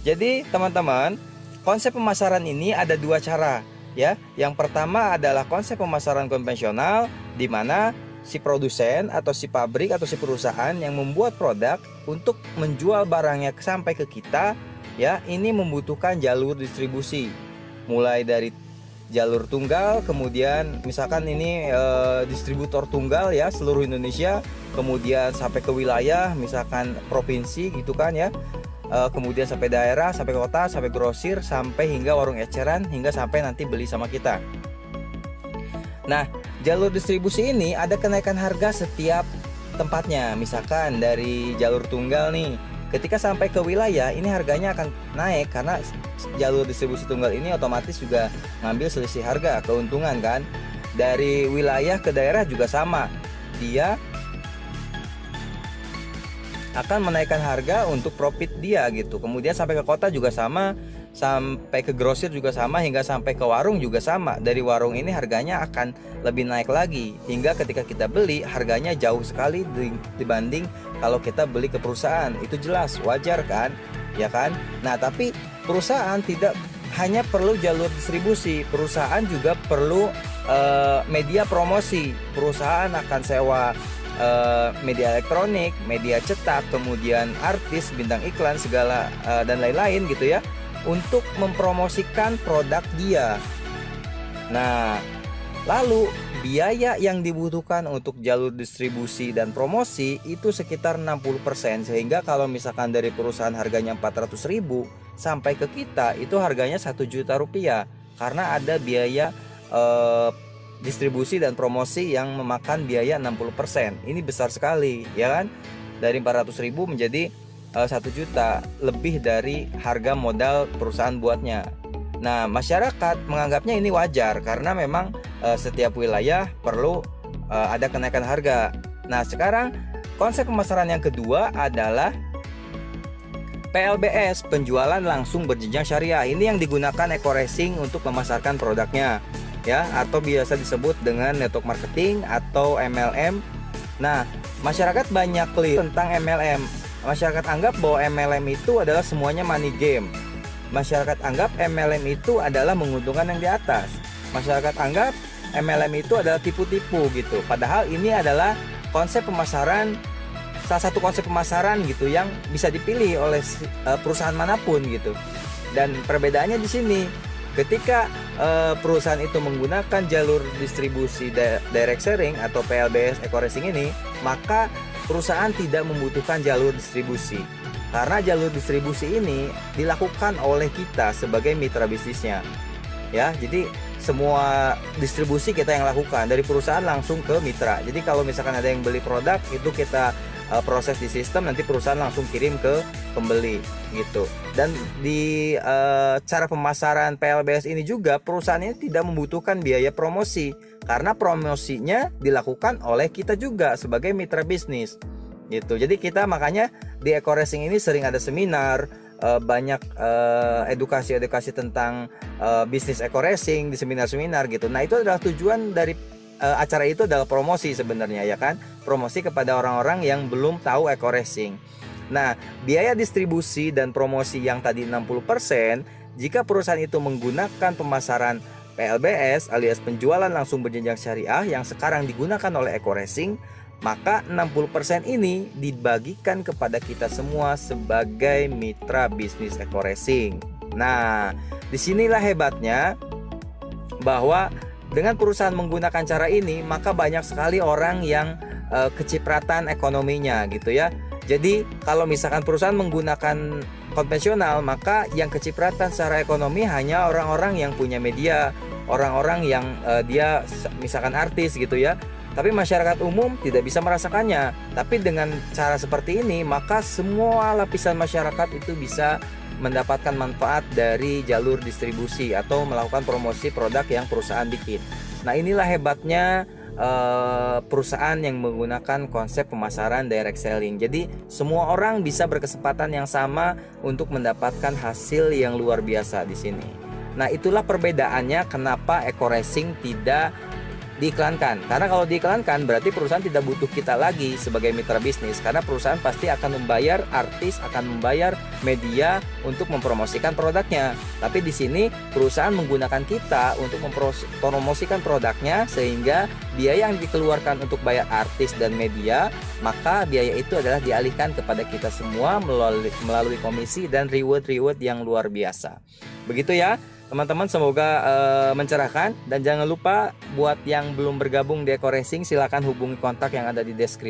Jadi teman-teman, konsep pemasaran ini ada dua cara ya. Yang pertama adalah konsep pemasaran konvensional, di mana si produsen atau si pabrik atau si perusahaan yang membuat produk untuk menjual barangnya sampai ke kita ya, ini membutuhkan jalur distribusi. Mulai dari jalur tunggal, kemudian misalkan ini distributor tunggal ya seluruh Indonesia, kemudian sampai ke wilayah misalkan provinsi gitu kan ya. Kemudian sampai daerah, sampai kota, sampai grosir, sampai hingga warung eceran, hingga sampai nanti beli sama kita. Nah, jalur distribusi ini ada kenaikan harga setiap tempatnya. Misalkan dari jalur tunggal nih, ketika sampai ke wilayah ini harganya akan naik karena jalur distribusi tunggal ini otomatis juga ngambil selisih harga, keuntungan kan. Dari wilayah ke daerah juga sama, dia akan menaikkan harga untuk profit dia gitu. Kemudian sampai ke kota juga sama, sampai ke grosir juga sama, hingga sampai ke warung juga sama. Dari warung ini harganya akan lebih naik lagi, hingga ketika kita beli harganya jauh sekali dibanding kalau kita beli ke perusahaan. Itu jelas, wajar kan? Ya kan? Nah, tapi perusahaan tidak hanya perlu jalur distribusi, perusahaan juga perlu media promosi. Perusahaan akan sewa media elektronik, media cetak, kemudian artis, bintang iklan, segala dan lain-lain gitu ya, untuk mempromosikan produk dia. Nah, lalu biaya yang dibutuhkan untuk jalur distribusi dan promosi itu sekitar 60%, sehingga kalau misalkan dari perusahaan harganya 400.000 sampai ke kita itu harganya 1 juta rupiah, karena ada biaya distribusi dan promosi yang memakan biaya 60%. Ini besar sekali ya kan. Dari 400.000 menjadi 1 juta, lebih dari harga modal perusahaan buatnya. Nah, masyarakat menganggapnya ini wajar karena memang setiap wilayah perlu ada kenaikan harga. Nah, sekarang konsep pemasaran yang kedua adalah PLBS, penjualan langsung berjenjang syariah. Ini yang digunakan Eco-Racing untuk memasarkan produknya ya, atau biasa disebut dengan network marketing atau MLM. Nah, masyarakat banyak keliru tentang MLM. Masyarakat anggap bahwa MLM itu adalah semuanya money game. Masyarakat anggap MLM itu adalah menguntungkan yang di atas. Masyarakat anggap MLM itu adalah tipu-tipu gitu. Padahal ini adalah konsep pemasaran, salah satu konsep pemasaran gitu yang bisa dipilih oleh perusahaan manapun gitu. Dan perbedaannya di sini, ketika perusahaan itu menggunakan jalur distribusi direct sharing atau PLBS Eco-Racing ini, maka perusahaan tidak membutuhkan jalur distribusi, karena jalur distribusi ini dilakukan oleh kita sebagai mitra bisnisnya ya. Jadi semua distribusi kita yang lakukan, dari perusahaan langsung ke mitra. Jadi kalau misalkan ada yang beli produk, itu kita proses di sistem, nanti perusahaan langsung kirim ke pembeli gitu. Dan di cara pemasaran PLBS ini juga perusahaan ini tidak membutuhkan biaya promosi, karena promosinya dilakukan oleh kita juga sebagai mitra bisnis gitu. Jadi kita makanya di Eco-Racing ini sering ada seminar, banyak edukasi tentang bisnis Eco-Racing di seminar-seminar gitu. Nah, itu adalah tujuan dari acara itu adalah promosi sebenarnya ya kan, promosi kepada orang-orang yang belum tahu Eco-Racing. Nah, biaya distribusi dan promosi yang tadi 60%, jika perusahaan itu menggunakan pemasaran PLBS alias penjualan langsung berjenjang syariah yang sekarang digunakan oleh Eco-Racing, maka 60% ini dibagikan kepada kita semua sebagai mitra bisnis Eco-Racing. Nah, disinilah hebatnya bahwa dengan perusahaan menggunakan cara ini, maka banyak sekali orang yang kecipratan ekonominya gitu ya. Jadi kalau misalkan perusahaan menggunakan konvensional, maka yang kecipratan secara ekonomi hanya orang-orang yang punya media, orang-orang yang dia misalkan artis gitu ya. Tapi masyarakat umum tidak bisa merasakannya. Tapi dengan cara seperti ini, maka semua lapisan masyarakat itu bisa mendapatkan manfaat dari jalur distribusi atau melakukan promosi produk yang perusahaan bikin. Nah, inilah hebatnya perusahaan yang menggunakan konsep pemasaran direct selling. Jadi semua orang bisa berkesempatan yang sama untuk mendapatkan hasil yang luar biasa di sini. Nah, itulah perbedaannya kenapa Eco-Racing tidak diiklankan. Karena kalau diiklankan berarti perusahaan tidak butuh kita lagi sebagai mitra bisnis, karena perusahaan pasti akan membayar artis, akan membayar media untuk mempromosikan produknya. Tapi di sini perusahaan menggunakan kita untuk mempromosikan produknya, sehingga biaya yang dikeluarkan untuk bayar artis dan media, maka biaya itu adalah dialihkan kepada kita semua melalui komisi dan reward yang luar biasa. Begitu ya teman-teman, semoga mencerahkan, dan jangan lupa buat yang belum bergabung di Eko Racing silahkan hubungi kontak yang ada di deskripsi.